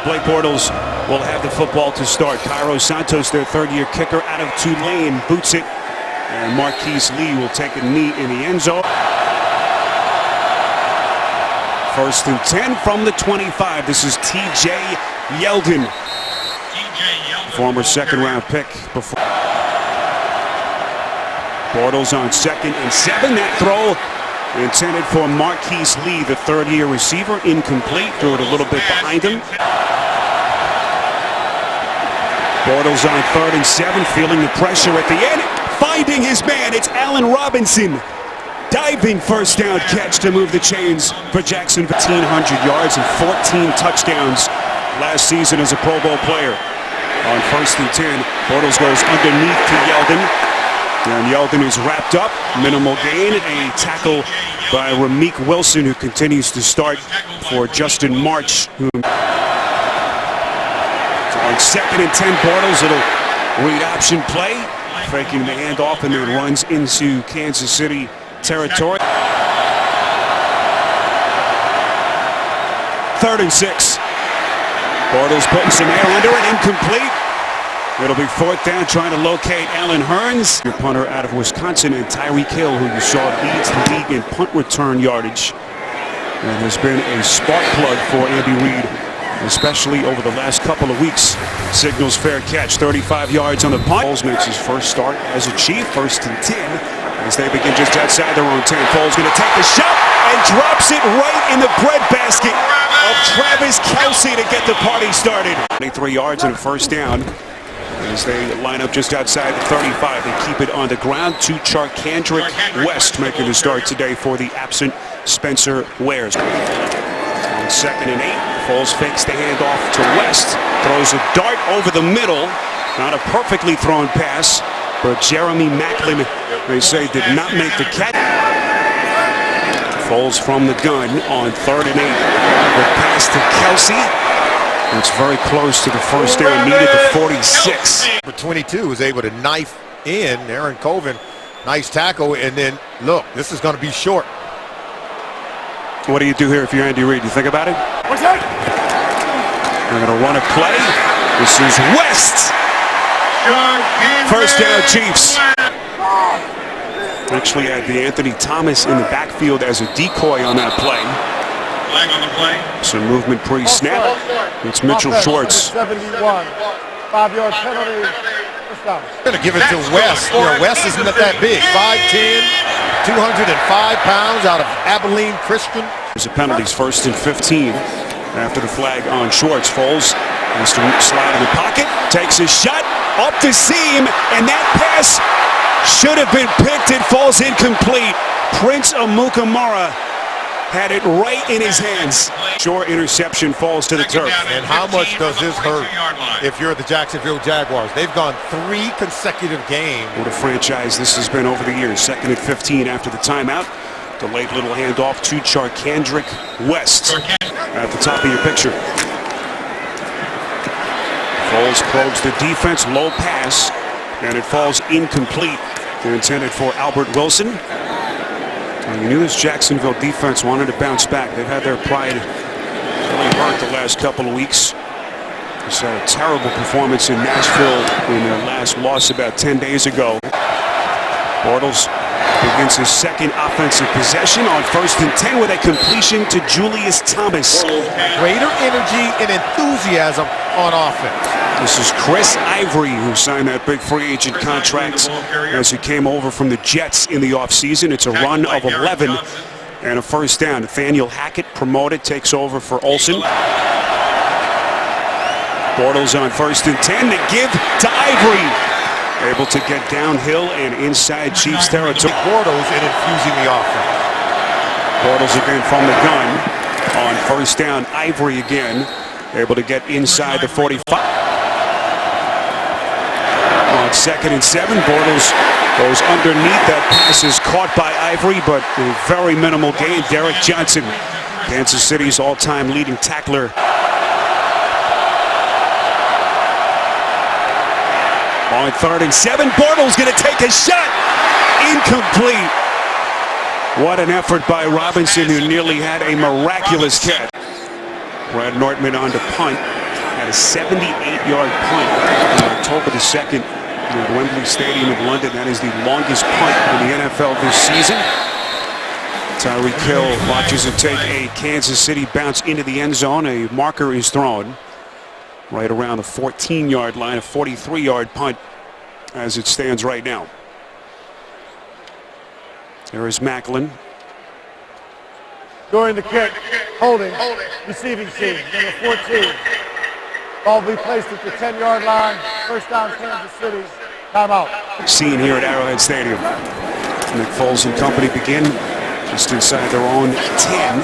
Blake Bortles will have the football to start. Cairo Santos, their third-year kicker out of Tulane, boots it. And Marquise Lee will take a knee in the end zone. 1st and 10 from the 25. This is T.J. Yeldon, former second-round pick before. Bortles on 2nd and 7. That throw intended for Marquise Lee, the third-year receiver, incomplete. Threw it a little bit behind him. Bortles on 3rd and 7, feeling the pressure at the end. Finding his man, it's Allen Robinson. Diving first down catch to move the chains for Jacksonville. 1,500 yards and 14 touchdowns last season as a Pro Bowl player. On 1st and 10, Bortles goes underneath to Yeldon. And Yeldon is wrapped up. Minimal gain. A tackle by Ramik Wilson, who continues to start for Justin March. So on 2nd and 10, Bortles, little read option play. Faking the handoff and then runs into Kansas City territory. 3rd and 6. Bortles putting some air under it, incomplete. It'll be 4th down, trying to locate Allen Hurns. Your punter out of Wisconsin, and Tyreek Hill, who you saw leads the league in punt return yardage. And has been a spark plug for Andy Reid, especially over the last couple of weeks. Signals fair catch, 35 yards on the punt. Foles makes his first start as a Chief, 1st and 10. As they begin just outside their own 10. Foles going to take the shot and drops it right in the breadbasket of Travis Kelce to get the party started. 23 yards and a 1st down. As they line up just outside the 35, they keep it on the ground to Charkandrick West, making the start today for the absent Spencer Wares. On 2nd and 8, Foles fakes the handoff to West, throws a dart over the middle. Not a perfectly thrown pass, but Jeremy Maclin, they say, did not make the catch. Foles from the gun on 3rd and 8. The pass to Kelce. It's very close to the 1st down needed, the 46. For 22 was able to knife in Aaron Colvin. Nice tackle, and then look, this is going to be short. What do you do here if you're Andy Reid? You think about it? They're going to run a play. This is West. 1st down, Chiefs. Actually had the Anthony Thomas in the backfield as a decoy on that play. Flag on the play. Some movement pre-snap. It's Mitchell Schwartz. 71. 5-yard penalty. Going to give it to West. You know, West isn't that big. 5'10", 205 pounds, out of Abilene Christian. There's a penalties, 1st and 15. After the flag on Schwartz, Foles has to slide in the pocket, takes a shot up the seam, and that pass should have been picked. It falls incomplete. Prince Amukamara had it right in his hands. Short interception, falls to the turf. And how much does this hurt if you're the Jacksonville Jaguars? They've gone 3 consecutive games. What a franchise this has been over the years. 2nd and 15 after the timeout. Delayed little handoff to Charkandrick West at the top of your picture. Foles probes the defense, low pass, and it falls incomplete. They're intended for Albert Wilson. And you knew this Jacksonville defense wanted to bounce back. They've had their pride really hurt the last couple of weeks. It's a terrible performance in Nashville in their last loss about 10 days ago. Bortles begins his 2nd offensive possession on 1st and 10 with a completion to Julius Thomas. Greater energy and enthusiasm on offense. This is Chris Ivory, who signed that big free agent contract as he came over from the Jets in the offseason. It's a run of 11 and a 1st down. Nathaniel Hackett, promoted, takes over for Olsen. Bortles on 1st and 10 to give to Ivory. Able to get downhill and inside Chiefs territory. Bortles in infusing the offense. Bortles again from the gun on 1st down. Ivory again able to get inside the 45. On 2nd and 7, Bortles goes underneath. That pass is caught by Ivory, but a very minimal gain. Derek Johnson, Kansas City's all-time leading tackler. On 3rd and 7, Bortles going to take a shot. Incomplete. What an effort by Robinson, who nearly had a miraculous catch. Brad Nortman on to punt. had a 78-yard punt on October the 2nd at Wembley Stadium in London. That is the longest punt in the NFL this season. Tyreek Hill watches it take a Kansas City bounce into the end zone. A marker is thrown right around the 14-yard line, a 43-yard punt as it stands right now. There is Macklin. During the kick, holding, receiving team, number 14. Ball will be placed at the 10-yard line. First down, Kansas City. Timeout. Seen here at Arrowhead Stadium. Nick Foles and company begin just inside their own 10.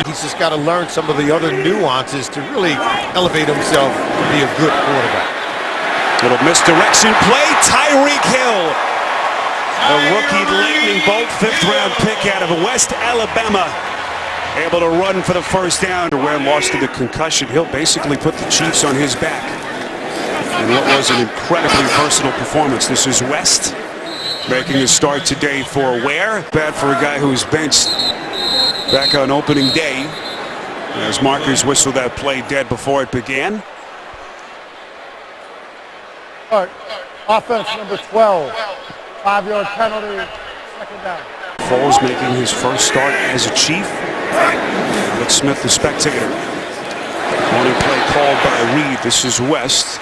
He's just got to learn some of the other nuances to really elevate himself to be a good quarterback. Little misdirection play. Tyreek Hill, a rookie lightning bolt, 5th-round pick out of West Alabama, able to run for the first down. Where lost to the concussion. Hill basically put the Chiefs on his back in what was an incredibly personal performance. This is West making his start today for Ware. Bad for a guy who was benched back on opening day, as markers whistle that play dead before it began. All right. Offense, number 12. 5-yard penalty, 2nd down. Foles making his first start as a Chief. Alex Smith, the spectator. Morning play called by Reed. This is West.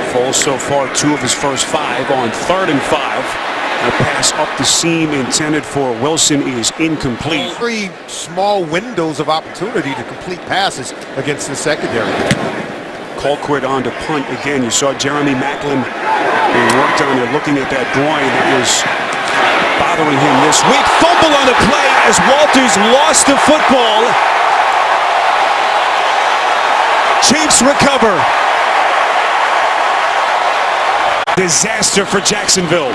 Foles so far 2 of his first 5 on 3rd and 5. A pass up the seam intended for Wilson is incomplete. 3 small windows of opportunity to complete passes against the secondary. Colquitt on to punt again. You saw Jeremy Macklin being worked on there, looking at that groin that was bothering him this week. Fumble on the play as Walters lost the football. Chiefs recover. Disaster for Jacksonville.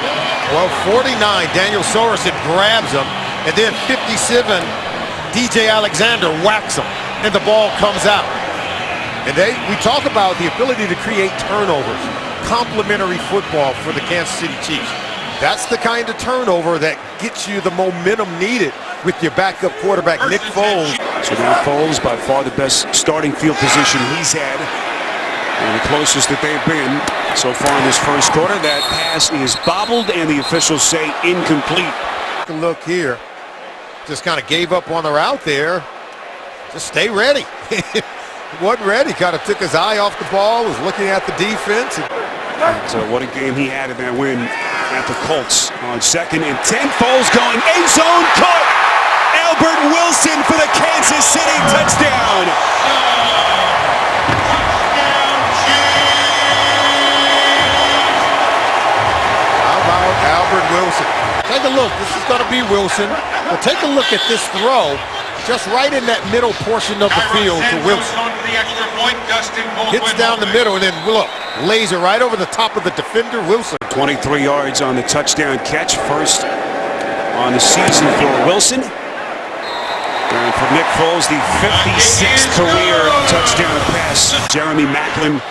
Well, 49, Daniel Sorensen grabs him, and then 57, DJ Alexander whacks him, and the ball comes out. And we talk about the ability to create turnovers, complementary football for the Kansas City Chiefs. That's the kind of turnover that gets you the momentum needed with your backup quarterback, Nick Foles. So now Foles, by far the best starting field position he's had, and the closest that they've been so far in this first quarter. That pass is bobbled, and the officials say incomplete. Take a look here. Just kind of gave up on the route there. Just stay ready. Wasn't ready. Kind of took his eye off the ball, was looking at the defense. So what a game he had in that win at the Colts. On 2nd and 10, Foles going end zone, caught. Albert Wilson for the Kansas City touchdown. How about Albert Wilson? Take a look. This is going to be Wilson. But take a look at this throw. Just right in that middle portion of the field to Wilson. Gets down the middle and then look, laser right over the top of the defender, Wilson. 23 yards on the touchdown catch, first on the season for Wilson. And for Nick Foles, the 56th career touchdown pass. Jeremy Macklin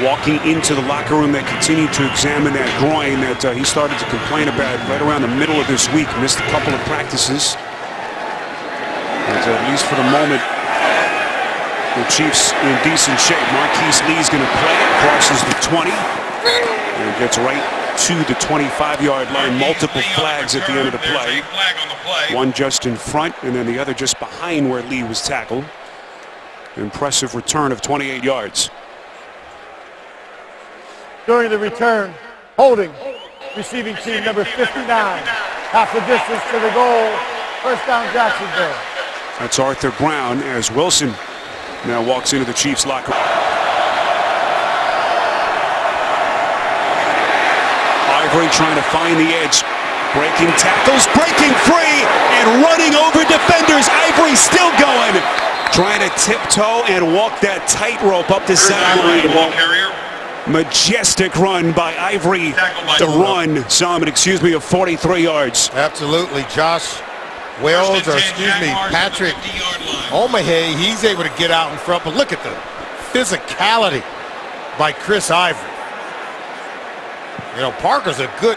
walking into the locker room. They continue to examine that groin that he started to complain about right around the middle of this week. Missed a couple of practices. But at least for the moment, the Chiefs in decent shape. Marquise Lee's going to play it, crosses the 20, and gets right to the 25-yard line. Multiple flags at the end of the play. One just in front, and then the other just behind where Lee was tackled. Impressive return of 28 yards. During the return, holding, receiving team, number 59. Half the distance to the goal. First down, Jacksonville. That's Arthur Brown as Wilson now walks into the Chiefs' locker room. Ivory trying to find the edge. Breaking tackles, breaking free, and running over defenders. Ivory still going. Trying to tiptoe and walk that tightrope up the sideline. Majestic run by Ivory to run Solomon, of 43 yards. Absolutely, Josh Wells, or Patrick Omahe, he's able to get out in front, but look at the physicality by Chris Ivory. You know, Parker's a good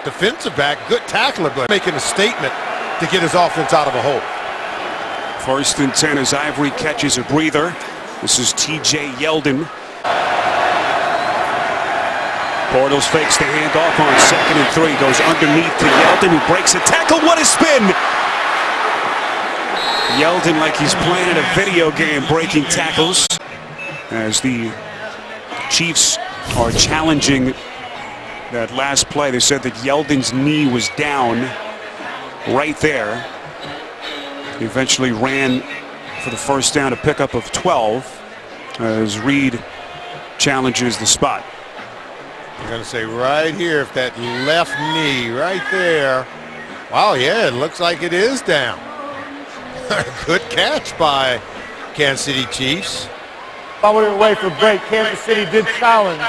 defensive back, good tackler, but making a statement to get his offense out of a hole. First and 10 as Ivory catches a breather. This is T.J. Yeldon. Bortles fakes the handoff on 2nd and 3. Goes underneath to Yeldon, who breaks a tackle. What a spin! Yeldon like he's playing in a video game, breaking tackles. As the Chiefs are challenging that last play, they said that Yeldon's knee was down right there. He eventually ran for the first down, a pickup of 12 as Reed challenges the spot. I'm going to say right here, if that left knee right there. Wow, yeah, it looks like it is down. Good catch by Kansas City Chiefs. While we were away for break, Kansas City did challenge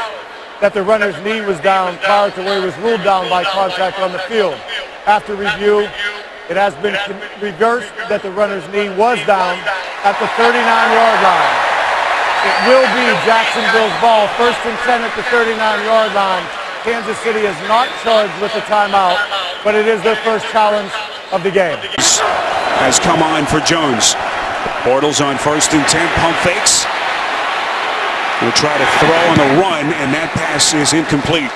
that the runner's knee was down prior to where he was ruled down by contact on the field. After review, it has been reversed that the runner's knee was down at the 39-yard line. It will be Jacksonville's ball, 1st and 10 at the 39-yard line. Kansas City is not charged with the timeout, but it is their first challenge of the game. Has come on for Jones. Bortles on 1st and 10, pump fakes. Will try to throw on the run, and that pass is incomplete.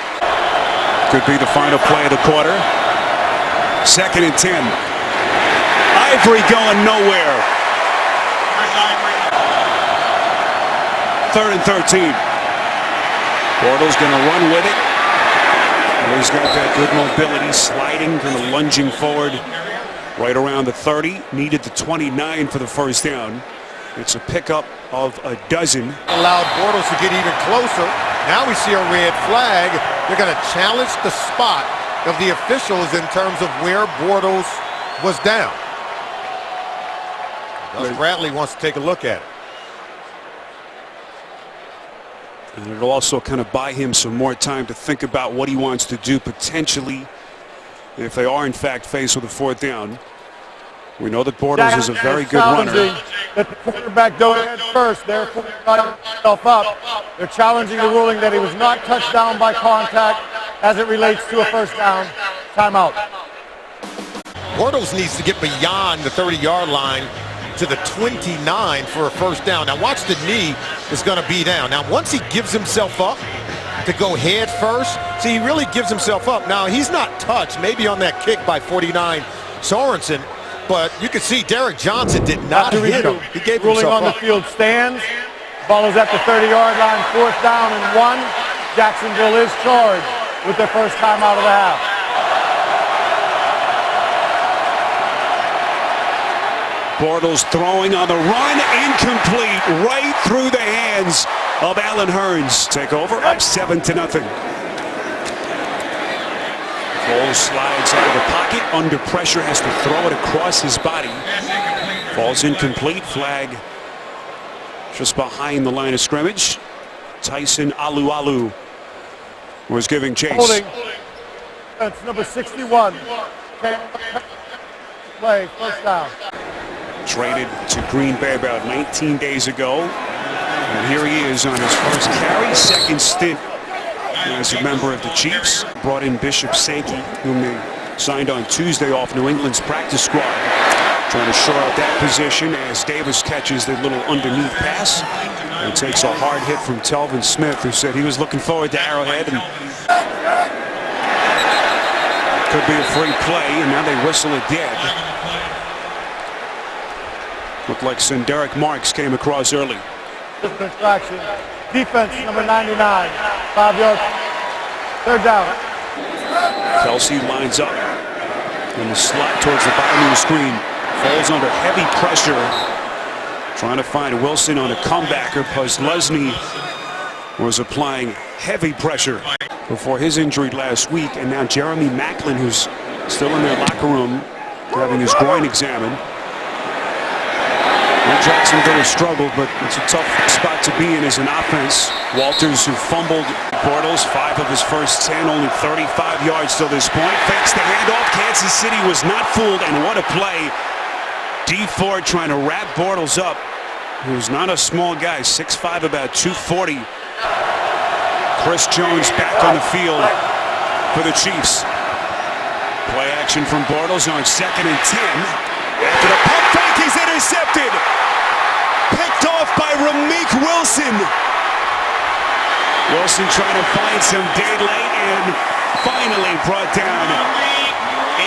Could be the final play of the quarter. 2nd and 10. Ivory going nowhere. 3rd and 13. Bortles going to run with it. He's got that good mobility, sliding, kind of lunging forward right around the 30. Needed the 29 for the first down. It's a pickup of a dozen. Allowed Bortles to get even closer. Now we see a red flag. They're going to challenge the spot of the officials in terms of where Bortles was down. Gus Bradley wants to take a look at it. And it'll also kind of buy him some more time to think about what he wants to do potentially if they are in fact faced with a 4th down. We know that Bortles is a very good runner. That the quarterback don't head first, therefore got himself up. They're challenging the ruling that he was not touched down by contact as it relates to a first down. Timeout. Bortles needs to get beyond the 30-yard line to the 29 for a first down. Now watch, the knee is going to be down. Now once he gives himself up to go head first, see, he really gives himself up. Now he's not touched, maybe on that kick by 49 Sorensen, but you can see Derek Johnson did not hit him. He gave ruling himself on up. the field stands. Ball is at the 30-yard line, 4th down and 1. Jacksonville is charged with their first time out of the half. Bortles throwing on the run, incomplete, right through the hands of Allen Hurns. Take over, up 7-0. Foles slides out of the pocket, under pressure, has to throw it across his body. Falls incomplete, flag just behind the line of scrimmage. Tyson Alualu was giving chase. Holding. That's number 61. Play, first down. Traded to Green Bay about 19 days ago. And here he is on his first carry, second stint as a member of the Chiefs. Brought in Bishop Sankey, whom they signed on Tuesday off New England's practice squad. Trying to shore out that position as Davis catches the little underneath pass and takes a hard hit from Telvin Smith, who said he was looking forward to Arrowhead and could be a free play, and now they whistle it dead. Looked like Senderick Marks came across early. Infraction. Defense, number 99. 5-yard. 3rd down. Kelsey lines up in the slot towards the bottom of the screen. Falls under heavy pressure. Trying to find Wilson on a comebacker. Postlesny was applying heavy pressure before his injury last week. And now Jeremy Maclin, who's still in their locker room having his groin examined. Well, Jacksonville has struggled, but it's a tough spot to be in as an offense. Walters, who fumbled Bortles 5 of his first 10, only 35 yards till this point. Fakes the handoff. Kansas City was not fooled, and what a play. D Ford trying to wrap Bortles up, who's not a small guy, 6'5", about 240. Chris Jones back on the field for the Chiefs. Play action from Bortles on 2nd and 10. After the pump fake, he's in intercepted. Picked off by Ramik Wilson. Wilson trying to find some daylight and finally brought down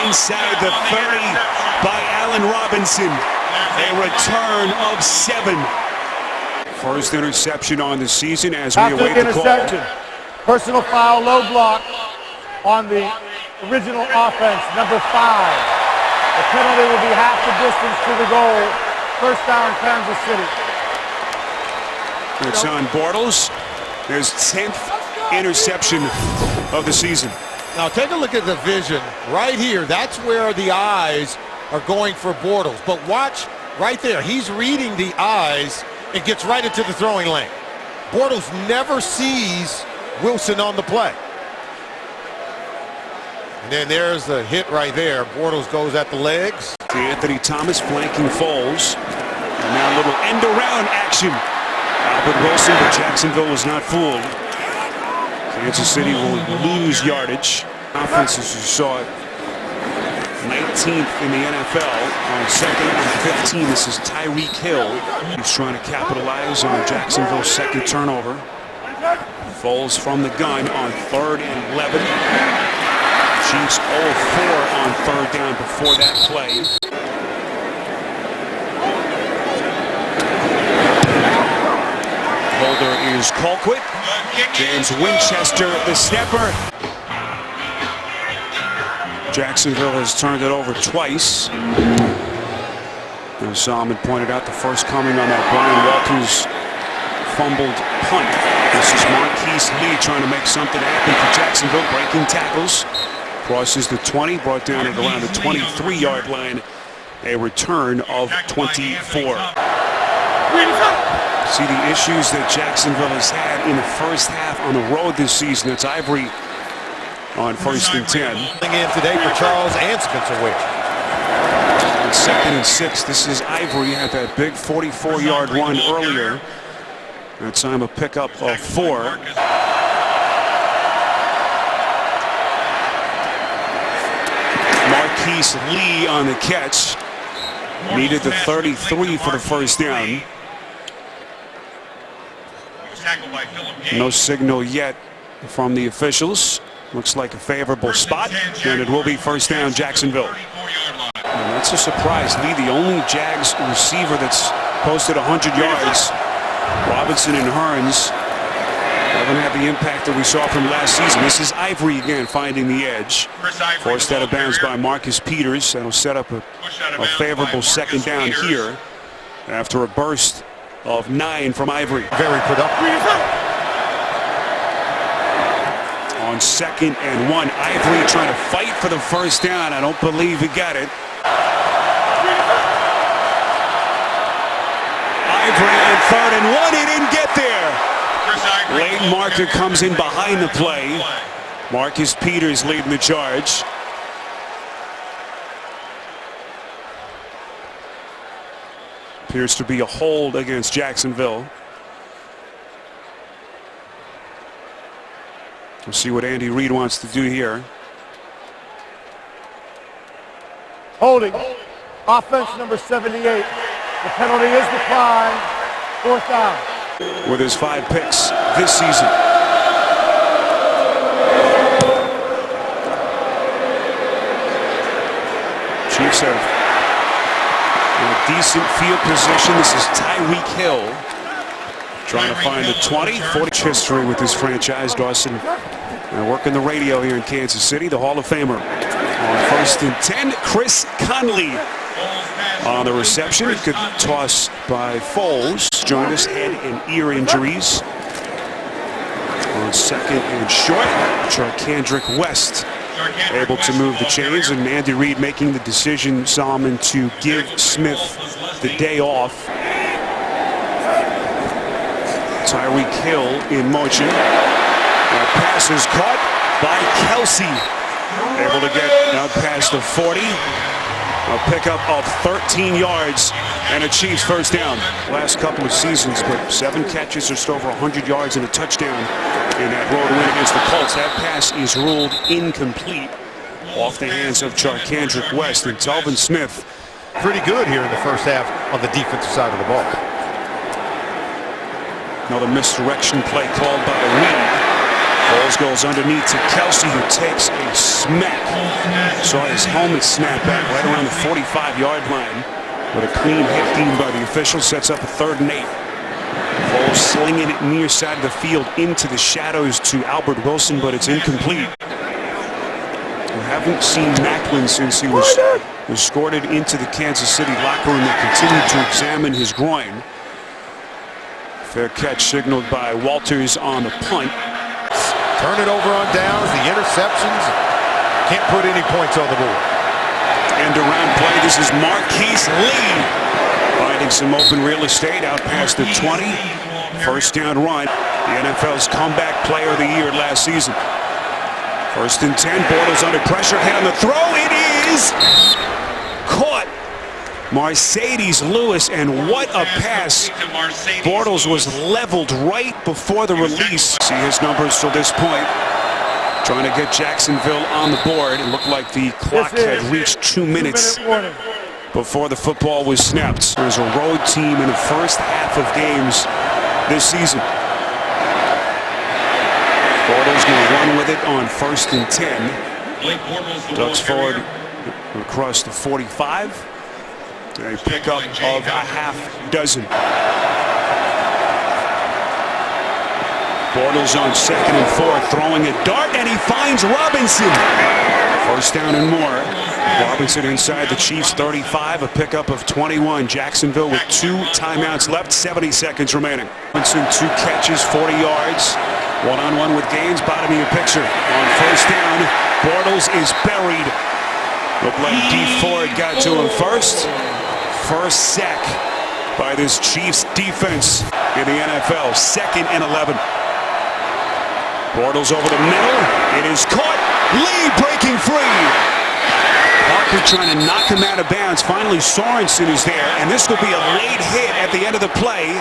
inside the 30 by Allen Robinson. A return of 7. First interception on the season as we await the call. Personal foul, low block on the original offense, number 5. The penalty will be half the distance to the goal. First down, Kansas City. It's on Bortles. His 10th interception of the season. Now take a look at the vision right here. That's where the eyes are going for Bortles. But watch right there. He's reading the eyes and gets right into the throwing lane. Bortles never sees Wilson on the play. And then there's the hit right there. Bortles goes at the legs. To Anthony Thomas flanking Foles. And now a little end around action. Albert Wilson, but Jacksonville was not fooled. Kansas City will lose yardage. Offense, as you saw it, 19th in the NFL on 2nd and 15. This is Tyreek Hill. He's trying to capitalize on Jacksonville's second turnover. Foles from the gun on 3rd and 11. Chiefs 0-4 on 3rd down before that play. Holder is Colquitt. James Winchester, the snapper. Jacksonville has turned it over twice. As Salmon pointed out, the first coming on that Brian Walters fumbled punt. This is Marquise Lee trying to make something happen for Jacksonville, breaking tackles. Crosses the 20, brought down at around the 23-yard line. A return of 24. See the issues that Jacksonville has had in the first half on the road this season. It's Ivory on 1st and 10. In today for Charles and Spencer Ware. On 2nd and 6, this is Ivory. Had that big 44-yard run earlier. That time a pickup of 4. Marquise Lee on the catch. Needed the 33 for the first down. No signal yet from the officials. Looks like a favorable spot, and it will be first down Jacksonville. And that's a surprise. Lee, the only Jags receiver that's posted 100 yards. Robinson and Hearns haven't had the impact that we saw from last season. This is Ivory again finding the edge. Forced out of bounds by Marcus Peters. That'll set up a favorable second down here after a burst of 9 from Ivory. Very productive. On 2nd and 1, Ivory trying to fight for the first down. I don't believe he got it. Ivory on 3rd and 1. He didn't get there. Lane Marker comes in behind the play. Marcus Peters leading the charge. Appears to be a hold against Jacksonville. We'll see what Andy Reid wants to do here. Holding. Offense number 78. The penalty is declined. 4th down. With his 5 picks this season. Chiefs have a decent field position. This is Tyreek Hill trying to find the 20. 40 history with this franchise. Dawson working the radio here in Kansas City. The Hall of Famer. On 1st and 10, Chris Conley on the reception. Good toss by Foles. Joined us, head and ear injuries. On 2nd and short, Charkandrick West able to move the chains, and Andy Reid making the decision, Solomon, to give Smith the day off. Tyreek Hill in motion. That pass is caught by Kelsey. Able to get out past the 40. A pickup of 13 yards and a Chiefs first down. Last couple of seasons, but 7 catches, just over 100 yards and a touchdown in that road win against the Colts. That pass is ruled incomplete off the hands of Charkandrick West, and Telvin Smith pretty good here in the first half on the defensive side of the ball. Another misdirection play called by the lead. Foles goes underneath to Kelsey, who takes a smack. Saw his helmet snap back right around the 45-yard line. With a clean hit deemed by the official, sets up a 3rd and 8. Foles slinging it near side of the field into the shadows to Albert Wilson, but it's incomplete. We haven't seen Macklin since he was escorted into the Kansas City locker room. They continued to examine his groin. Fair catch signaled by Walters on the punt. Turn it over on downs, the interceptions. Can't put any points on the board. End around play. This is Marquise Lee finding some open real estate out past the 20. 1st down run. The NFL's comeback player of the year last season. 1st and 10. Bortles under pressure. Hit on the throw. It is caught. Mercedes Lewis, and what a pass. Bortles was leveled right before the release. See his numbers till this point. Trying to get Jacksonville on the board. It looked like the clock had reached 2 minutes before the football was snapped. There's a road team in the first half of games this season. Bortles going to run with it on 1st and 10. Ducks forward across the 45. A pickup of a half dozen. Bortles on 2nd and 4, throwing a dart, and he finds Robinson. 1st down and more. Robinson inside the Chiefs' 35, a pickup of 21. Jacksonville with 2 timeouts left, 70 seconds remaining. Robinson 2 catches, 40 yards. One-on-one with Gaines, bottom of your picture. On 1st down, Bortles is buried. Looked like D. Ford got to him first. First sack by this Chiefs defense in the NFL. 2nd and 11. Bortles over the middle. It is caught. Lee breaking free. Parker trying to knock him out of bounds. Finally, Sorensen is there, and this will be a late hit at the end of the play.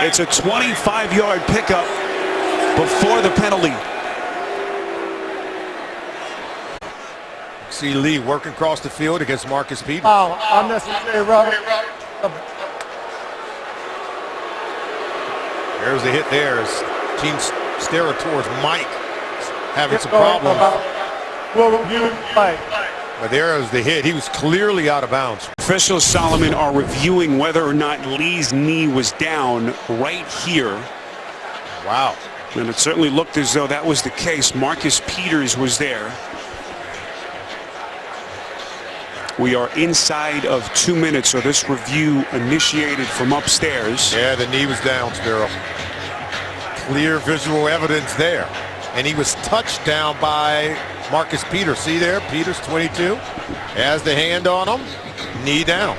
It's a 25-yard pickup before the penalty. See Lee working across the field against Marcus Peters. Oh, unnecessary rubber. There's the hit there as team staring towards Mike. Having some problems. But there is the hit. He was clearly out of bounds. Officials, Solomon, are reviewing whether or not Lee's knee was down right here. Wow. And it certainly looked as though that was the case. Marcus Peters was there. We are inside of 2 minutes, so this review initiated from upstairs. Yeah, the knee was down, Spiro. Clear visual evidence there. And he was touched down by Marcus Peters. See there, Peters 22. Has the hand on him, knee down.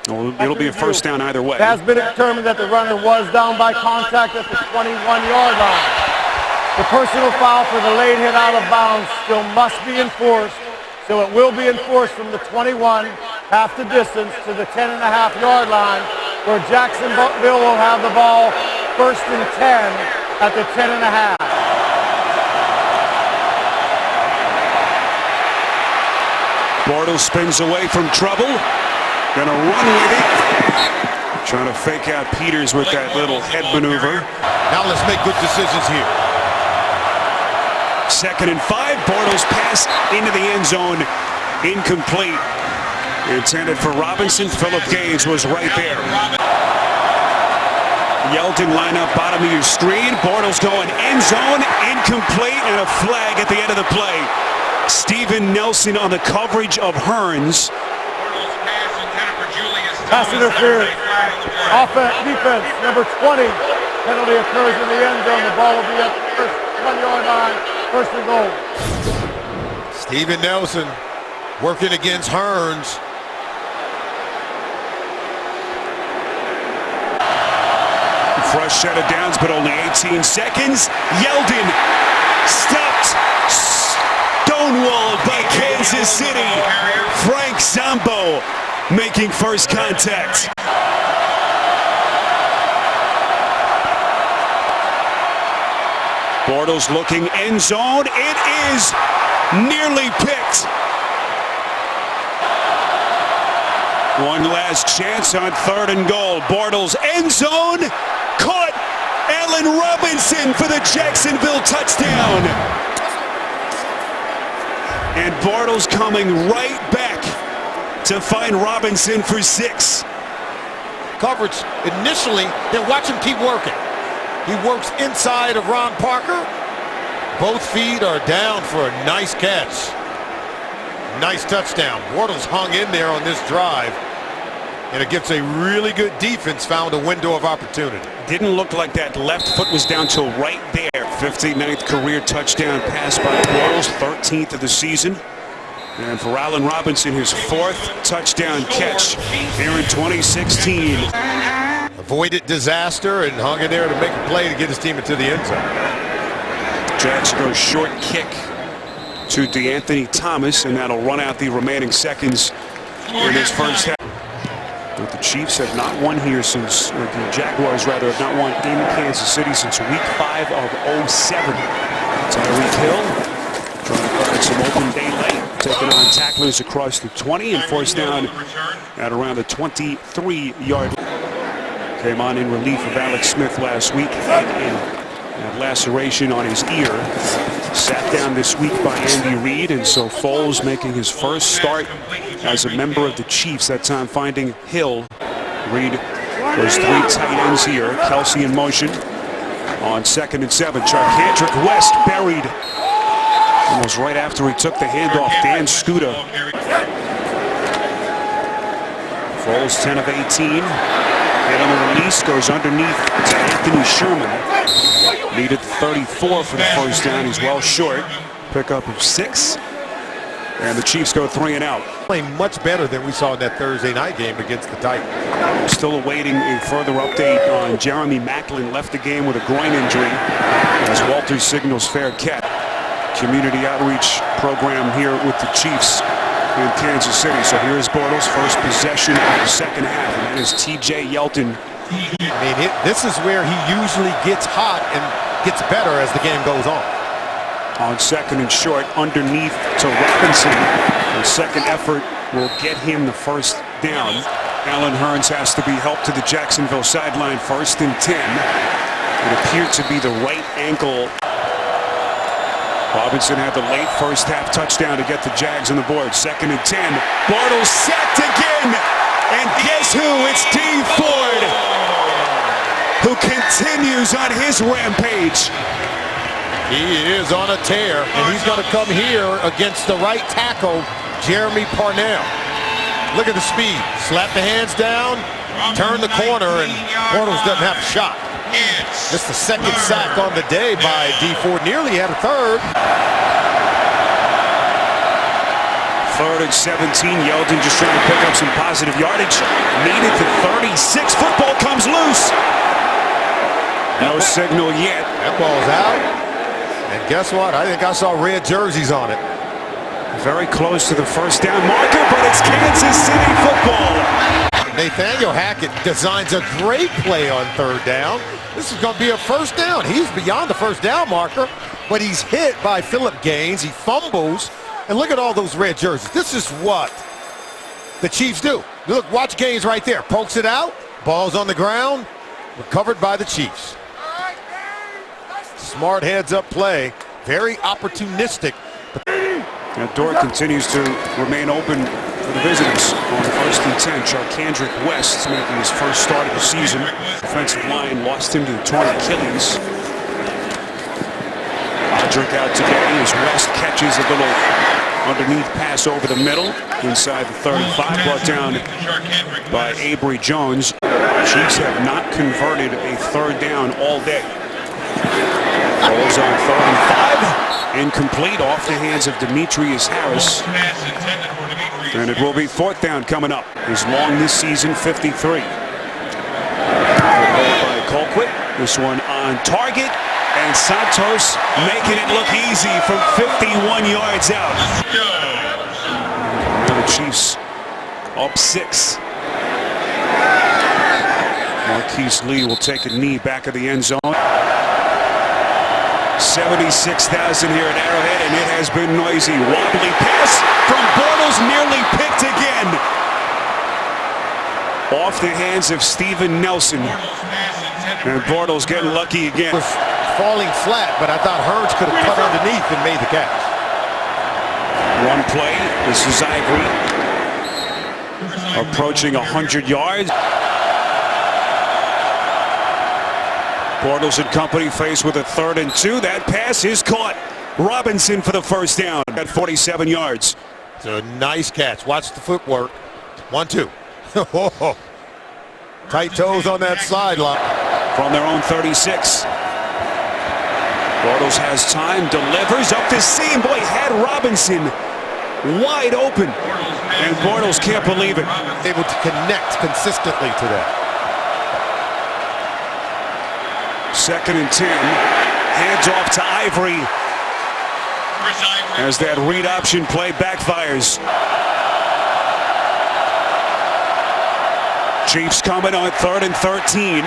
Well, it'll be a 1st down either way. It has been determined that the runner was down by contact at the 21-yard line. The personal foul for the late hit out of bounds still must be enforced. So it will be enforced from the 21, half the distance, to the 10.5-yard line, where Jacksonville will have the ball 1st and 10 at the 10.5. Bortles spins away from trouble. Gonna run with it. Trying to fake out Peters with that little head maneuver. Now let's make good decisions here. 2nd and 5. Bortles pass into the end zone. Incomplete. Intended for Robinson. Philip Gaines was right there. Yeldon line up bottom of your screen. Bortles going end zone. Incomplete, and a flag at the end of the play. Steven Nelson on the coverage of Hearns. Pass interference. Offense, defense, number 20. Penalty occurs in the end zone. The ball will be at the first 1-yard line. 1st and goal. Steven Nelson working against Hearns. Fresh set of downs, but only 18 seconds. Yeldon stopped. Stonewalled by Kansas City. Frank Zambo making first contact. Bortles looking end zone. It is nearly picked. One last chance on 3rd and goal. Bortles, end zone, caught. Allen Robinson for the Jacksonville touchdown. And Bortles coming right back to find Robinson for 6. Coverage initially, then watch him keep working. He works inside of Ron Parker. Both feet are down for a nice catch. Nice touchdown. Bortles hung in there on this drive, and against a really good defense, found a window of opportunity. Didn't look like that left foot was down till right there. 59th career touchdown pass by Bortles, 13th of the season. And for Allen Robinson, his 4th touchdown catch here in 2016. Avoided disaster and hung in there to make a play to get his team into the end zone. JAX goes short kick to DeAnthony Thomas, and that'll run out the remaining seconds in this first half. But the Chiefs have not won here since, or the Jaguars rather, have not won in Kansas City since week 5 of 07. Tyreek Hill trying to find some open daylight, taking on tacklers across the 20 and forced down at around the 23-yard line. Came on in relief of Alex Smith last week, had a laceration on his ear. Sat down this week by Andy Reid, and so Foles making his first start as a member of the Chiefs, that time finding Hill. Reid goes 3 tight ends here. Kelsey in motion on 2nd and 7. Charkandrick West buried almost right after he took the handoff. Dan Scuda. Foles 10 of 18. Hit on the release, goes underneath to Anthony Sherman. Needed 34 for the first down. He's well short. Pickup of 6. And the Chiefs go 3 and out. Playing much better than we saw in that Thursday night game against the Titans. Still awaiting a further update on Jeremy Maclin. Left the game with a groin injury as Walters signals fair catch. Community outreach program here with the Chiefs in Kansas City. So here's Bortles' first possession of the second half. And that is T.J. Yeldon. I mean, this is where he usually gets hot and gets better as the game goes on. On 2nd and short, underneath to Robinson. The second effort will get him the first down. Allen Hurns has to be helped to the Jacksonville sideline. 1st and 10. It appeared to be the right ankle. Robinson had the late first half touchdown to get the Jags on the board. 2nd and 10. Bortles sacked again. And guess who? It's Dee Ford, who continues on his rampage. He is on a tear, and he's going to come here against the right tackle, Jeremy Parnell. Look at the speed. Slap the hands down, turn the corner, and Bortles doesn't have a shot. Just the 2nd sack on the day by Dee Ford. Nearly had a 3rd. 3rd and 17. Yeldon just trying to pick up some positive yardage. Needed the 36. Football comes loose. No signal yet. That ball's out. And guess what? I think I saw red jerseys on it. Very close to the first down marker, but it's Kansas City football. Nathaniel Hackett designs a great play on 3rd down. This is going to be a first down. He's beyond the first down marker, but he's hit by Phillip Gaines. He fumbles. And look at all those red jerseys. This is what the Chiefs do. Look, watch Gaines right there. Pokes it out. Ball's on the ground. Recovered by the Chiefs. Smart heads-up play. Very opportunistic. That door continues to remain open for the visitors on 1st and 10. Charkandrick West making his first start of the season. Defensive line lost him to the torn Achilles. Roderick out today as West catches a little underneath pass over the middle inside the 35, brought down by Avery Jones. Chiefs have not converted a 3rd down all day. Goes on 3rd and 5, incomplete, off the hands of Demetrius Harris, and it will be 4th down coming up. His long this season, 53. By Colquitt, this one on target. And Santos making it look easy from 51 yards out. Now the Chiefs up 6. Marquise Lee will take a knee back of the end zone. 76,000 here at Arrowhead, and it has been noisy. Wobbly pass from Bortles, nearly picked again. off the hands of Steven Nelson. And Bortles getting lucky again. Was falling flat, but I thought Hearns could have cut underneath and made the catch. One play. This is Ivory. Approaching 100 yards. Bortles and company faced with a 3rd and 2. That pass is caught. Robinson for the first down at 47 yards. It's a nice catch. Watch the footwork. 1-2. Tight toes on that sideline. From their own 36. Bortles has time, delivers up the seam. Boy, had Robinson wide open. And Bortles can't believe it. Able to connect consistently to that. 2nd and 10. Hands off to Ivory. As that read option play backfires. Chiefs coming on 3rd and 13.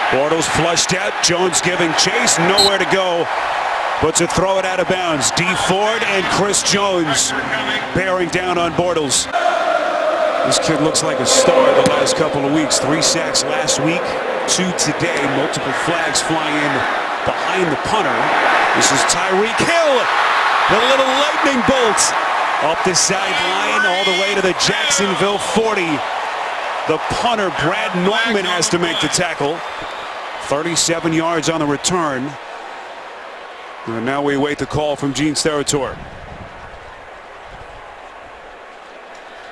Bortles flushed out. Jones giving chase. Nowhere to go but to throw it out of bounds. D. Ford and Chris Jones bearing down on Bortles. This kid looks like a star the last couple of weeks. 3 sacks last week, 2 today. Multiple flags flying in behind the punter. This is Tyreek Hill. The little lightning bolt up the sideline all the way to the Jacksonville 40. The punter, Brad Norman, has to make the tackle. 37 yards on the return. And now we await the call from Gene Steratore.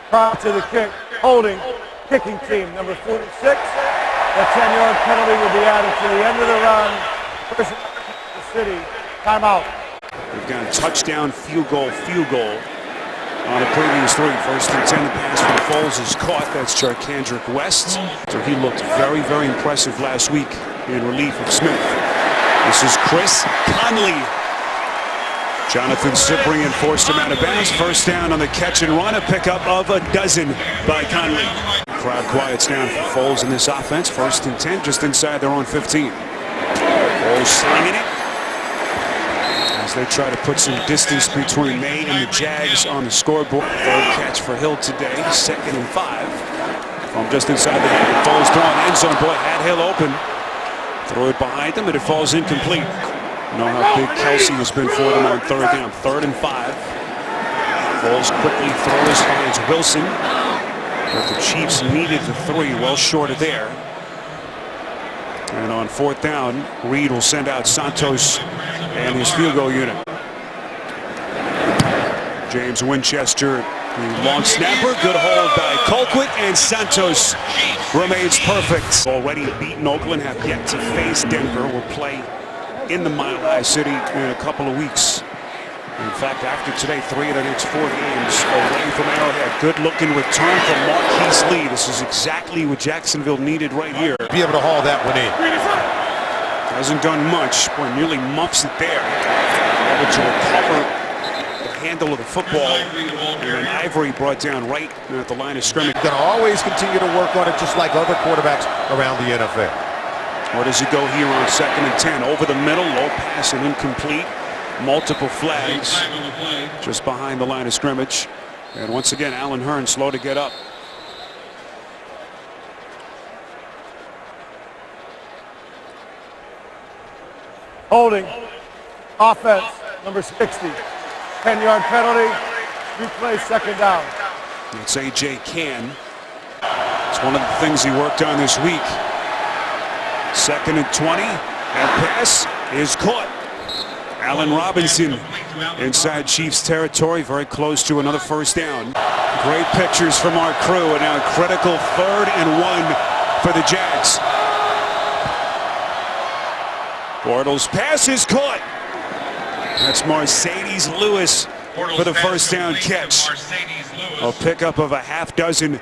Prior to the kick, holding, kicking team, number 46. A 10-yard penalty will be added to the end of the run. First the city, timeout. We've got a touchdown, field goal on the previous 3. 1st and 10, the pass from Foles is caught. That's Jarkandrick West. So he looked very, very impressive last week in relief of Smith. This is Chris Conley. Jonathan Cyprian forced him out of bounds. First down on the catch and run. A pickup of a dozen by Conley. Crowd quiets down for Foles in this offense. 1st and 10, just inside their own 15. Foles slinging it as they try to put some distance between May and the Jags on the scoreboard. 3rd catch for Hill today. 2nd and 5. From just inside the half. Foles throwing end zone. Boy, had Hill open. Throw it behind them, and it falls incomplete. You know how big Kelsey has been for them on 3rd down. 3rd and 5. Foles quickly throws, finds Wilson. But the Chiefs needed the 3, well short of there. And on 4th down, Reed will send out Santos and his field goal unit. James Winchester, the long snapper, good hold by Colquitt, and Santos remains perfect. Already beaten Oakland, have yet to face Denver. Will play in the Mile High City in a couple of weeks. In fact, after today, 3 of the next 4 games away from Arrowhead. Good looking return from Marquise Lee. This is exactly what Jacksonville needed right here. Be able to haul that one in. Hasn't done much. Boy, nearly muffs it there. Able to recover the handle of the football. And Ivory brought down right at the line of scrimmage. Going to always continue to work on it just like other quarterbacks around the NFL. Where does he go here on 2nd and 10? Over the middle, low pass and incomplete. Multiple flags just behind the line of scrimmage. And once again, Alan Hearns slow to get up. Holding, offense, number 60. 10-yard penalty, replay, 2nd down. It's A.J. Cann. It's one of the things he worked on this week. 2nd and 20, and pass is caught. Allen Robinson inside Chiefs territory, very close to another first down. Great pictures from our crew, and now a critical 3rd and 1 for the Jags. Bortles pass is caught. That's Mercedes Lewis for the first down catch. A pickup of a half dozen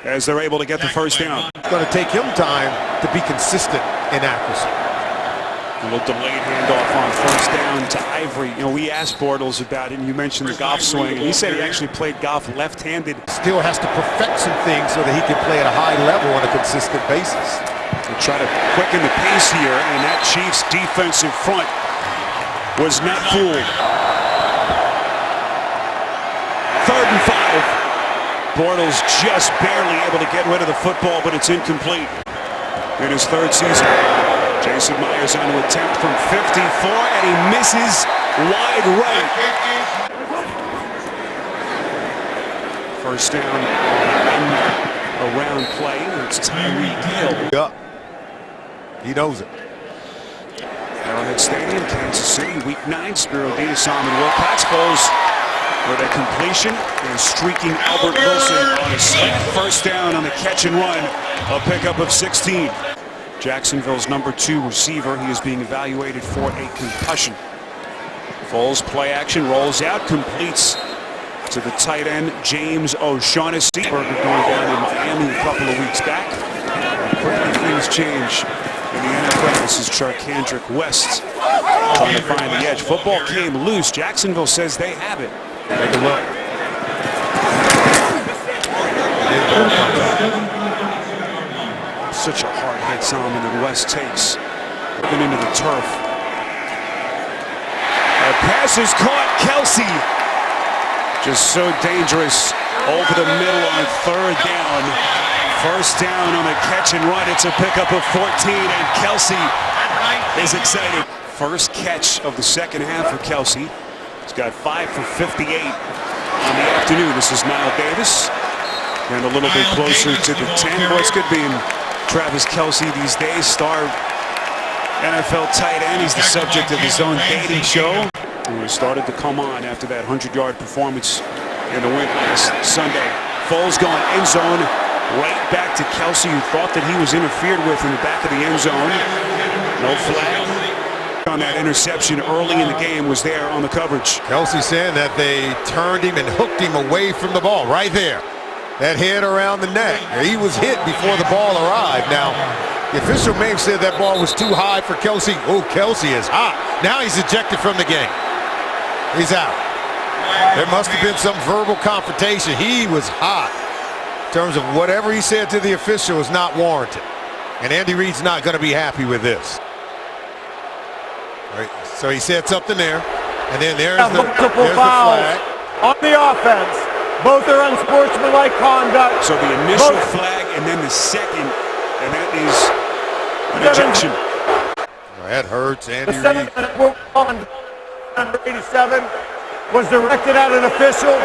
as they're able to get the first down. It's going to take him time to be consistent in accuracy. A little delayed handoff on first down to Ivory. You know, we asked Bortles about it, and you mentioned the golf swing, and he said he actually played golf left-handed. Still has to perfect some things so that he can play at a high level on a consistent basis. They try to quicken the pace here, and that Chiefs defensive front was not fooled. 3rd and 5. Bortles just barely able to get rid of the football, but it's incomplete. In his third season, Jason Myers on to attempt from 54, and he misses wide right. First down around play. It's Tyreek Hill. Yeah, he knows it. Arrowhead Stadium, Kansas City, Week 9. Spiro Diaz, Solomon Wilcox falls with a completion and streaking Albert Wilson on a slant. First down on the catch and run, a pickup of 16. Jacksonville's #2 receiver. He is being evaluated for a concussion. Foles play action, rolls out, completes to the tight end James O'Shaughnessy. Burger going down in Miami a couple of weeks back. Quickly things change in the NFL. This is Charkandrick West trying to find the edge. Football came loose. Jacksonville says they have it. Take a look. Such a hard hit, Solomon, that West takes. Looking into the turf. A pass is caught. Kelsey. Just so dangerous over the middle on third down. First down on the catch and run. It's a pickup of 14, and Kelsey is excited. First catch of the second half for Kelsey. He's got 5 for 58 on the afternoon. This is Nile Davis. And a little bit closer to the 10. Boy, it's good being Travis Kelsey these days. Star NFL tight end. He's the subject of his own dating show. He started to come on after that 100-yard performance in the win last Sunday. Foles going end zone. Right back to Kelsey, who thought that he was interfered with in the back of the end zone. No flag on that interception early in the game was there on the coverage. Kelsey saying that they turned him and hooked him away from the ball right there. That head around the neck. He was hit before the ball arrived. Now, the official may have said that ball was too high for Kelsey. Oh, Kelsey is hot. Now he's ejected from the game. He's out. There must have been some verbal confrontation. He was hot. In terms of whatever he said to the official is not warranted. And Andy Reid's not going to be happy with this. Right. So he said something there. And then there's the flag. On the offense. Both are unsportsmanlike conduct. So the initial flag and then the second, and that is an ejection. That hurts Andy The Reid. number 87 was directed at an official.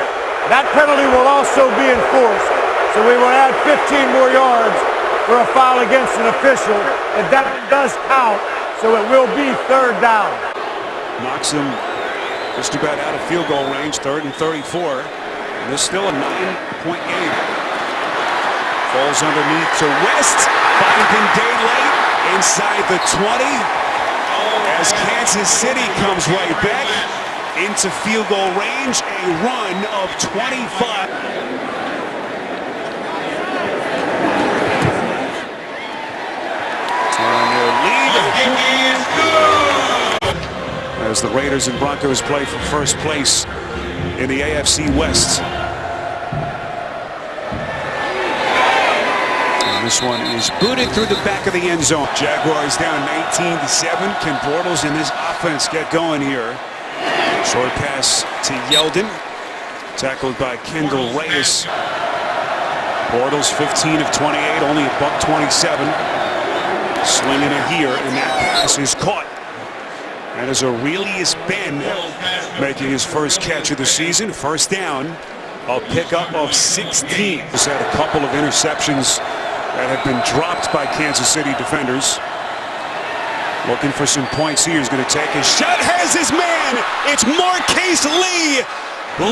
That penalty will also be enforced. So we will add 15 more yards for a foul against an official. And that does count. So it will be third down. Knocks him just about out of field goal range, 3rd and 34. And there's still a 9-point game. Falls underneath to West. Finding daylight inside the 20. As Kansas City comes right back into field goal range. A run of 25. As the Raiders and Broncos play for first place in the AFC West. And this one is booted through the back of the end zone. Jaguars down 19-7. Can Bortles and this offense get going here? Short pass to Yeldon. Tackled by Kendall Reyes. Bortles 15 of 28, only a $127. Slinging it here, and that pass is caught. That is Aurelius Ben making his first catch of the season. First down, a pickup of 16. He's had a couple of interceptions that have been dropped by Kansas City defenders. Looking for some points here. He's going to take a shot. Has his man. It's Marquise Lee.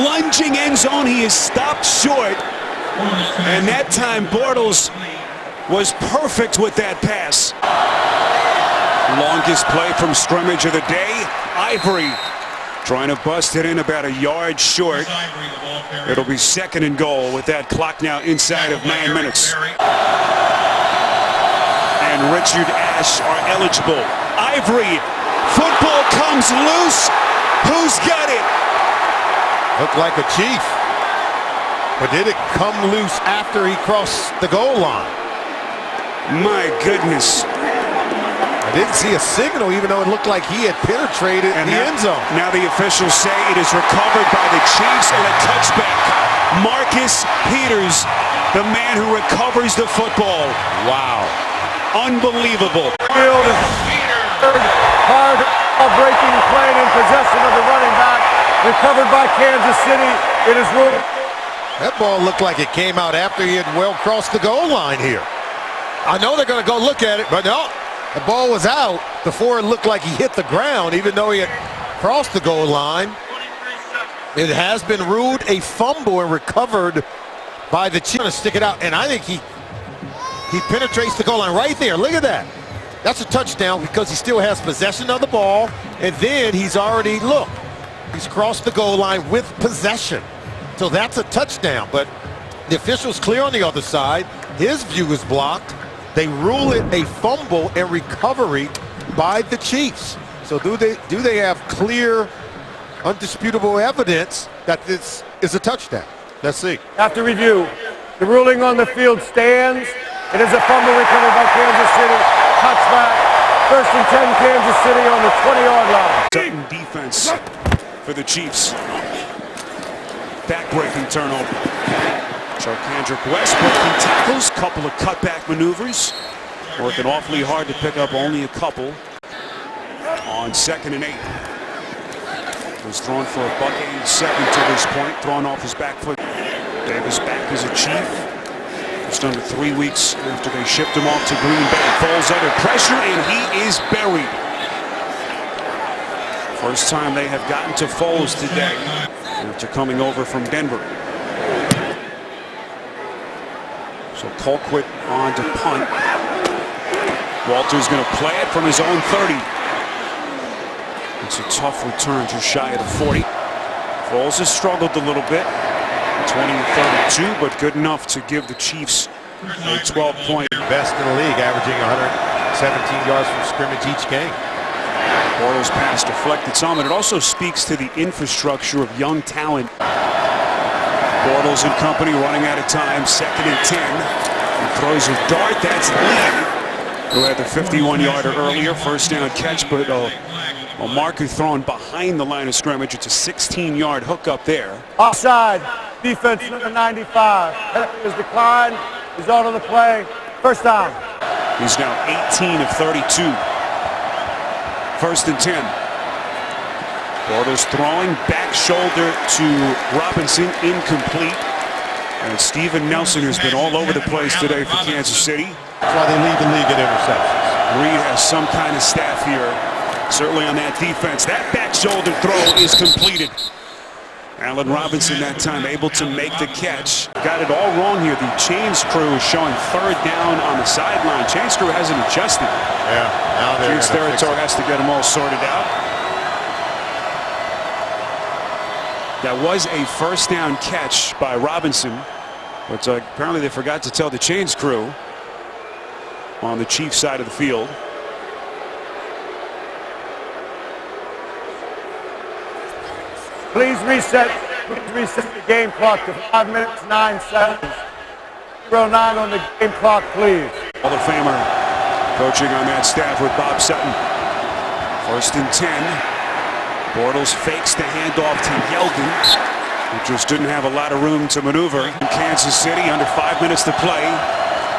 Lunging end zone. He is stopped short. And that time Bortles was perfect with that pass. Longest play from scrimmage of the day. Ivory trying to bust it in about a yard short. It'll be 2nd and goal with that clock now inside of 9 minutes. And Richard Ash are eligible. Ivory, football comes loose. Who's got it? Looked like a Chief. But did it come loose after he crossed the goal line? My goodness. I didn't see a signal, even though it looked like he had penetrated the end zone. Now the officials say it is recovered by the Chiefs and a touchback. Marcus Peters, the man who recovers the football. Wow. Unbelievable. Field is hard breaking play in possession of the running back. Recovered by Kansas City. It is ruled. That ball looked like it came out after he had well crossed the goal line here. I know they're going to go look at it, but no. The ball was out before it looked like he hit the ground, even though he had crossed the goal line. It has been ruled a fumble and recovered by the Chiefs. To stick it out, and I think he penetrates the goal line right there. Look at that. That's a touchdown because he still has possession of the ball, and then he's already, look, he's crossed the goal line with possession. So that's a touchdown, but the official's clear on the other side. His view is blocked. They rule it a fumble and recovery by the Chiefs. So do they have clear, undisputable evidence that this is a touchdown? Let's see. After review, the ruling on the field stands. It is a fumble recovered by Kansas City. Touchback. 1st and 10, Kansas City on the 20-yard line. Sutton defense for the Chiefs. Back-breaking turnover. Charkandrick West breaking tackles, couple of cutback maneuvers. Working awfully hard to pick up only a couple. On 2nd and 8. Was thrown for a $187 to this point, thrown off his back foot. Davis back as a Chief. Just under 3 weeks after they shipped him off to Green Bay. Falls under pressure and he is buried. First time they have gotten to Foles today after coming over from Denver. So Colquitt on to punt. Walter's going to play it from his own 30. It's a tough return, just shy of the 40. Foles has struggled a little bit. 20-32, but good enough to give the Chiefs a 12-point. Best in the league, averaging 117 yards from scrimmage each game. Bortles pass deflected some, and it also speaks to the infrastructure of young talent. Bortles and company running out of time, 2nd and 10. He throws a dart, that's Lee, who had the 51-yarder earlier, first down catch, but a marker thrown behind the line of scrimmage. It's a 16-yard hook up there. Offside, defense number 95. His decline is on the play. First down. He's now 18 of 32. 1st and 10. Bortles throwing back shoulder to Robinson, incomplete. And Steven Nelson has been all over the place today for Kansas City. That's why they lead the league in interceptions. Reed has some kind of staff here, certainly on that defense. That back shoulder throw is completed. Allen Robinson that time able to make the catch. Got it all wrong here. The chains crew is showing 3rd down on the sideline. Chains crew hasn't adjusted. Yeah, now they're Chiefs territory has to get them all sorted out. That was a first down catch by Robinson, but apparently they forgot to tell the chains crew on the Chiefs side of the field. Please reset the game clock to 5 minutes, 9 seconds. 09 on the game clock, please. Hall of Famer coaching on that staff with Bob Sutton. 1st and 10. Bortles fakes the handoff to Yeldon, who just didn't have a lot of room to maneuver. In Kansas City, under 5 minutes to play.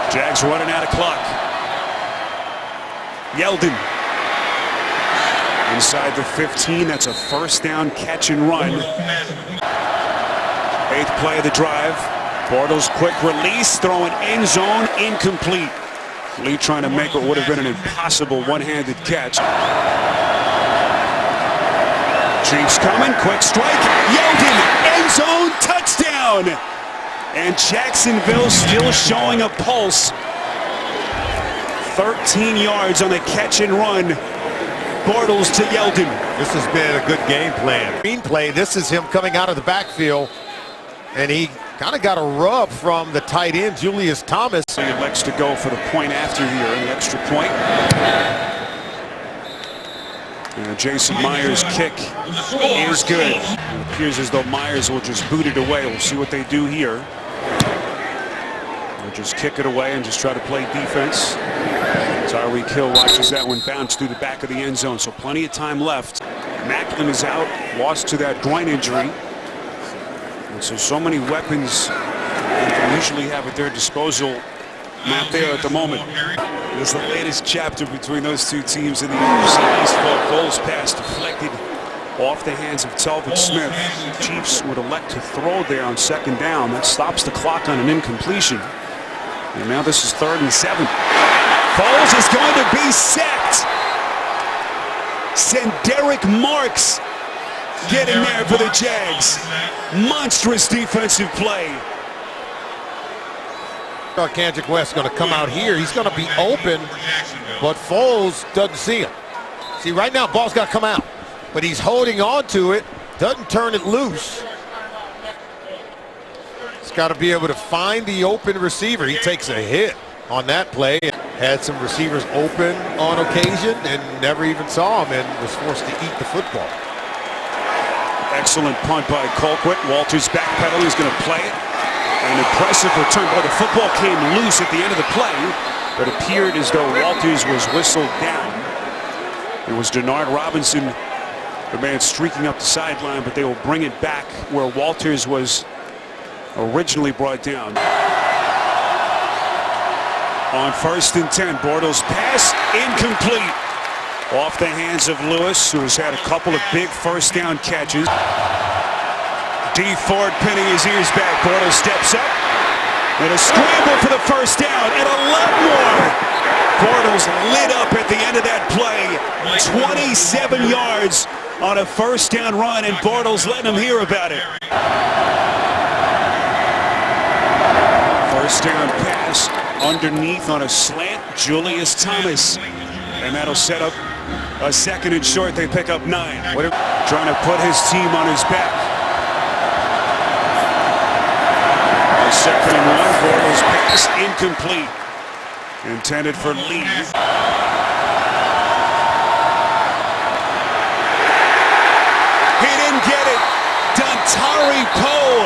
Jags running out of clock. Yeldon. Inside the 15, that's a first down catch and run. 8th play of the drive. Bortles quick release, throwing end zone, incomplete. Lee trying to make what would have been an impossible one-handed catch. Chiefs coming, quick strike. Yeldon, end zone, touchdown! And Jacksonville still showing a pulse. 13 yards on the catch and run. Bortles to Yeldon. This has been a good game plan. Green play, this is him coming out of the backfield, and he kind of got a rub from the tight end, Julius Thomas. He elects to go for the point after here, the extra point. And Jason Myers' kick is good. It appears as though Myers will just boot it away. We'll see what they do here. They'll just kick it away and just try to play defense. Tyreek Hill watches that one bounce through the back of the end zone, so plenty of time left. Macklin is out, lost to that groin injury. And so many weapons they usually have at their disposal not there at the moment. This is the latest chapter between those two teams in the NFC East. Foles pass deflected off the hands of Talbot Smith. The Chiefs would elect to throw there on second down. That stops the clock on an incompletion. And now this is 3rd and 7. Foles is going to be sacked. Derek Marks getting there for the Jags. Monstrous defensive play. Kendrick West going to come out here. He's going to be open, but Foles doesn't see him. See, right now, ball's got to come out, but he's holding on to it, doesn't turn it loose. He's got to be able to find the open receiver. He takes a hit on that play. Had some receivers open on occasion and never even saw him and was forced to eat the football. Excellent punt by Colquitt. Walters backpedaling. He's going to play it. An impressive return. Boy, the football came loose at the end of the play, but appeared as though Walters was whistled down. It was Denard Robinson, the man streaking up the sideline, but they will bring it back where Walters was originally brought down. On 1st and 10, Bortles pass incomplete. Off the hands of Lewis, who has had a couple of big first down catches. D. Ford pinning his ears back. Bortles steps up. And a scramble for the first down. And a lot more. Bortles lit up at the end of that play. 27 yards on a first down run. And Bortles letting him hear about it. First down pass underneath on a slant. Julius Thomas. And that'll set up a 2nd and short. They pick up 9. Trying to put his team on his back. 2nd and 1. Bortles pass incomplete. Intended for Lee. He didn't get it. Dontari Poe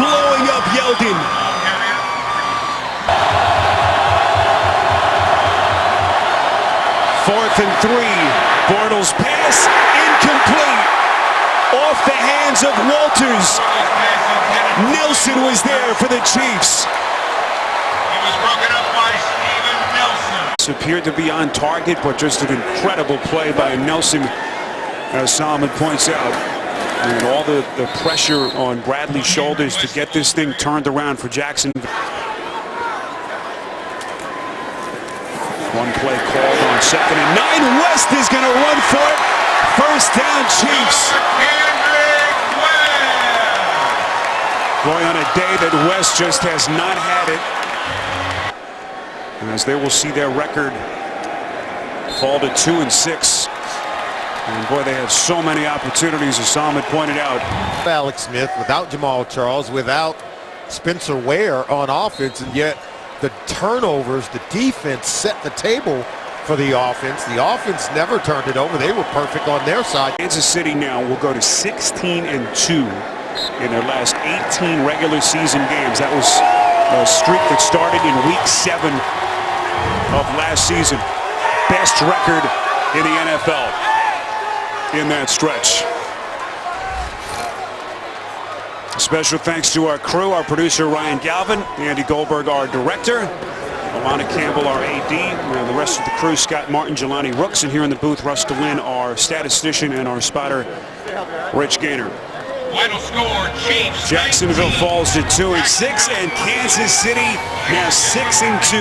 blowing up Yeldon. Fourth and 3. Bortles pass incomplete. Off the hands of Walters. Nelson was there for the Chiefs. He was broken up by Steven Nelson. This appeared to be on target, but just an incredible play by Nelson, as Solomon points out. And all the pressure on Bradley's shoulders to get this thing turned around for Jacksonville. One play called on 2nd and 9. West is going to run for it. First down, Chiefs. Boy, on a day that West just has not had it. And as they will see their record fall to 2 and 6. And boy, they had so many opportunities, as Solomon pointed out. Alex Smith, without Jamal Charles, without Spencer Ware on offense, and yet the turnovers, the defense set the table for the offense. The offense never turned it over. They were perfect on their side. Kansas City now will go to 16 and 2 in their last 18 regular season games. That was a streak that started in week 7 of last season. Best record in the NFL in that stretch. Special thanks to our crew, our producer Ryan Galvin, Andy Goldberg, our director, Alana Campbell, our AD, and the rest of the crew, Scott Martin, Jelani Rooks, and here in the booth, Russ DeLynn, our statistician, and our spotter, Rich Gaynor. Final score, Chiefs. Jacksonville falls to 2 and 6, and Kansas City now 6 and 2.